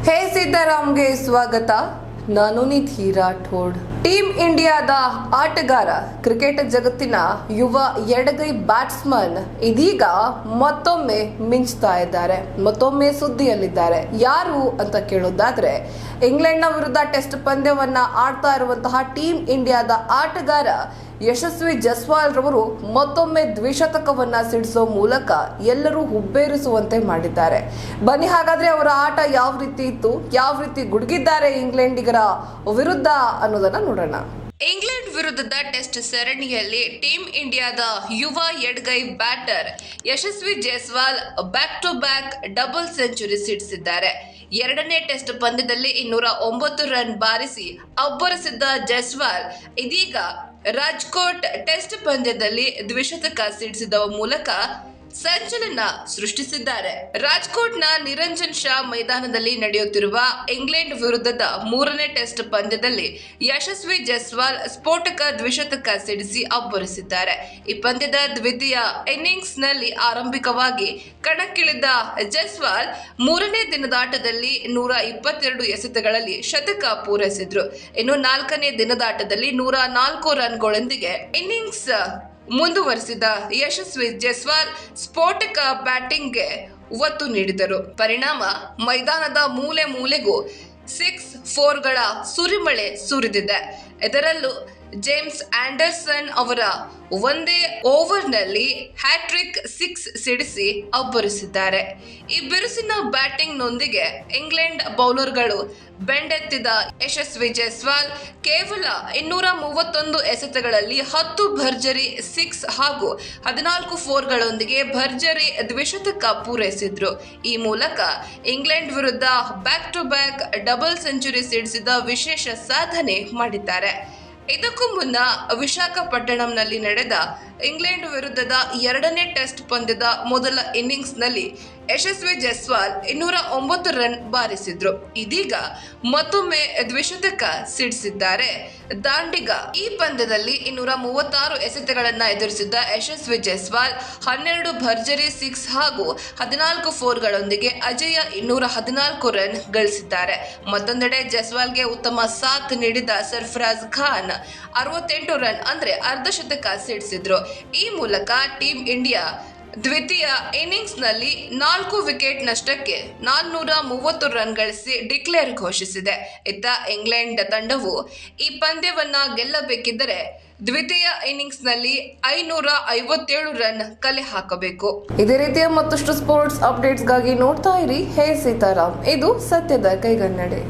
ಹೇ ಸೀತಾರಾಮ್ಗೆ ಸ್ವಾಗತ. ನಾನು ನಿಧಿ ರಾಠೋಡ್. ಟೀಮ್ ಇಂಡಿಯಾದ ಆಟಗಾರ, ಕ್ರಿಕೆಟ್ ಜಗತ್ತಿನ ಯುವ ಎಡಗೈ ಬ್ಯಾಟ್ಸ್ಮನ್ ಇದೀಗ ಮತ್ತೊಮ್ಮೆ ಮಿಂಚ್ತಾ ಇದ್ದಾರೆ, ಮತ್ತೊಮ್ಮೆ ಸುದ್ದಿಯಲ್ಲಿದ್ದಾರೆ. ಯಾರು ಅಂತ ಕೇಳೋದಾದ್ರೆ, ಇಂಗ್ಲೆಂಡ್ನ ವಿರುದ್ಧ ಟೆಸ್ಟ್ ಪಂದ್ಯವನ್ನ ಆಡ್ತಾ ಇರುವಂತಹ ಟೀಮ್ ಇಂಡಿಯಾದ ಆಟಗಾರ ಯಶಸ್ವಿ ಜೈಸ್ವಾಲ್ ರವರು ಮತ್ತೊಮ್ಮೆ ದ್ವಿಶತಕವನ್ನ ಸಿಡಿಸೋ ಮೂಲಕ ಎಲ್ಲರೂ ಹುಬ್ಬೇರಿಸುವಂತೆ ಮಾಡಿದ್ದಾರೆ. ಬನ್ನಿ ಹಾಗಾದ್ರೆ ಅವರ ಆಟ ಯಾವ ರೀತಿ ಇತ್ತು, ಯಾವ ರೀತಿ ಗುಡುಗಿದ್ದಾರೆ ಇಂಗ್ಲೆಂಡಿಗರ ವಿರುದ್ಧ ಅನ್ನೋದನ್ನ ನೋಡೋಣ. ಇಂಗ್ಲೆಂಡ್ ವಿರುದ್ಧದ ಟೆಸ್ಟ್ ಸರಣಿಯಲ್ಲಿ ಟೀಮ್ ಇಂಡಿಯಾದ ಯುವ ಎಡಗೈ batter Yashasvi Jaiswal back to back double century ಸಿಡಿಸಿದ್ದಾರೆ. ಎರಡನೇ ಟೆಸ್ಟ್ ಪಂದ್ಯದಲ್ಲಿ 209 ರನ್ ಬಾರಿಸಿ ಅಬ್ಬರಿಸಿದ್ದ ಜೈಸ್ವಾಲ್ ಇದೀಗ ರಾಜ್ಕೋಟ್ ಟೆಸ್ಟ್ ಪಂದ್ಯದಲ್ಲಿ ದ್ವಿಶತಕ ಸಿಡಿಸಿದ ಮೂಲಕ ಸಂಚಲನ ಸೃಷ್ಟಿಸಿದ್ದಾರೆ. ರಾಜ್ಕೋಟ್ನ ನಿರಂಜನ್ ಶಾ ಮೈದಾನದಲ್ಲಿ ನಡೆಯುತ್ತಿರುವ ಇಂಗ್ಲೆಂಡ್ ವಿರುದ್ಧದ ಮೂರನೇ ಟೆಸ್ಟ್ ಪಂದ್ಯದಲ್ಲಿ ಯಶಸ್ವಿ ಜೈಸ್ವಾಲ್ ಸ್ಫೋಟಕ ದ್ವಿಶತಕ ಸಿಡಿಸಿ ಅಬ್ಬರಿಸಿದ್ದಾರೆ. ಈ ಪಂದ್ಯದ ದ್ವಿತೀಯ ಇನ್ನಿಂಗ್ಸ್ನಲ್ಲಿ ಆರಂಭಿಕವಾಗಿ ಕಣಕ್ಕಿಳಿದ ಜೈಸ್ವಾಲ್ ಮೂರನೇ ದಿನದಾಟದಲ್ಲಿ 122 ಎಸೆತಗಳಲ್ಲಿ ಶತಕ ಪೂರೈಸಿದ್ರು. ಇನ್ನು ನಾಲ್ಕನೇ ದಿನದಾಟದಲ್ಲಿ 104 ರನ್ಗಳೊಂದಿಗೆ ಇನ್ನಿಂಗ್ಸ್ ಮುಂದುವರಿಸಿದ ಯಶಸ್ವಿ ಜೈಸ್ವಾಲ್ ಸ್ಫೋಟಕ ಬ್ಯಾಟಿಂಗ್ಗೆ ಒತ್ತು ನೀಡಿದರು. ಪರಿಣಾಮ ಮೈದಾನದ ಮೂಲೆ ಮೂಲೆಗೂ 6-4ಗಳ ಸುರಿಮಳೆ ಸುರಿದಿದೆ. ಇದರಲ್ಲೂ ಜೇಮ್ಸ್ ಆಂಡರ್ಸನ್ ಅವರ ಒಂದೇ ಓವರ್ನಲ್ಲಿ ಹ್ಯಾಟ್ರಿಕ್ 6 ಸಿಡಿಸಿ ಅಬ್ಬರಿಸಿದ್ದಾರೆ. ಈ ಬಿರುಸಿನ ಬ್ಯಾಟಿಂಗ್ನೊಂದಿಗೆ ಇಂಗ್ಲೆಂಡ್ ಬೌಲರ್ಗಳು ಬೆಂಡೆತ್ತಿದ ಯಶಸ್ವಿ ಜೈಸ್ವಾಲ್ ಕೇವಲ 231 ಎಸೆತಗಳಲ್ಲಿ 10 ಭರ್ಜರಿ 6 ಹಾಗೂ 14 4ಗಳೊಂದಿಗೆ ಭರ್ಜರಿ ದ್ವಿಶತಕ ಪೂರೈಸಿದ್ರು. ಈ ಮೂಲಕ ಇಂಗ್ಲೆಂಡ್ ವಿರುದ್ಧ back to back double century ಸಿಡಿಸಿದ ವಿಶೇಷ ಸಾಧನೆ ಮಾಡಿದ್ದಾರೆ. ಇದಕ್ಕೂ ಮುನ್ನ ವಿಶಾಖಪಟ್ಟಣಂನಲ್ಲಿ ನಡೆದ ಇಂಗ್ಲೆಂಡ್ ವಿರುದ್ಧದ ಎರಡನೇ ಟೆಸ್ಟ್ ಪಂದ್ಯದ ಮೊದಲ ಇನ್ನಿಂಗ್ಸ್ನಲ್ಲಿ ಯಶಸ್ವಿ ಜೈಸ್ವಾಲ್ 209 ರನ್ ಬಾರಿಸಿದ್ರು. ಇದೀಗ ಮತ್ತೊಮ್ಮೆ ದ್ವಿಶತಕ ಸಿಡಿಸಿದ್ದಾರೆ ದಾಂಡಿಗ. ಈ ಪಂದ್ಯದಲ್ಲಿ 236 ಎಸೆತಗಳನ್ನ ಎದುರಿಸಿದ್ದ ಯಶಸ್ವಿ ಜೈಸ್ವಾಲ್ 12 ಭರ್ಜರಿ 6 ಹಾಗೂ 14 4ಗಳೊಂದಿಗೆ ಅಜೇಯ 214 ರನ್ ಗಳಿಸಿದ್ದಾರೆ. ಮತ್ತೊಂದೆಡೆ ಜೈಸ್ವಾಲ್ಗೆ ಉತ್ತಮ ಸಾಥ್ ನೀಡಿದ ಸರ್ಫರಾಜ್ ಖಾನ್ 68 ರನ್ ಅಂದ್ರೆ ಅರ್ಧಶತಕ ಸಿಡಿಸಿದ್ರು. ಈ ಮೂಲಕ ಟೀಮ್ ಇಂಡಿಯಾ ದ್ವಿತೀಯ ಇನ್ನಿಂಗ್ಸ್ನಲ್ಲಿ 4 ವಿಕೆಟ್ ನಷ್ಟಕ್ಕೆ 430 ರನ್ ಗಳಿಸಿ ಡಿಕ್ಲೇರ್ ಘೋಷಿಸಿದೆ. ಇತ್ತ ಇಂಗ್ಲೆಂಡ್ ತಂಡವು ಈ ಪಂದ್ಯವನ್ನ ಗೆಲ್ಲಬೇಕಿದ್ದರೆ ದ್ವಿತೀಯ ಇನ್ನಿಂಗ್ಸ್ನಲ್ಲಿ 557 ರನ್ ಕಲೆ ಹಾಕಬೇಕು. ಇದೇ ರೀತಿಯ ಮತ್ತಷ್ಟು ಸ್ಪೋರ್ಟ್ಸ್ ಅಪ್ಡೇಟ್ಸ್ಗಾಗಿ ನೋಡ್ತಾ ಇರಿ ಹೇ ಸೀತಾರಾಮ್. ಇದು ಸತ್ಯದ ಕೈಗನ್ನಡಿ.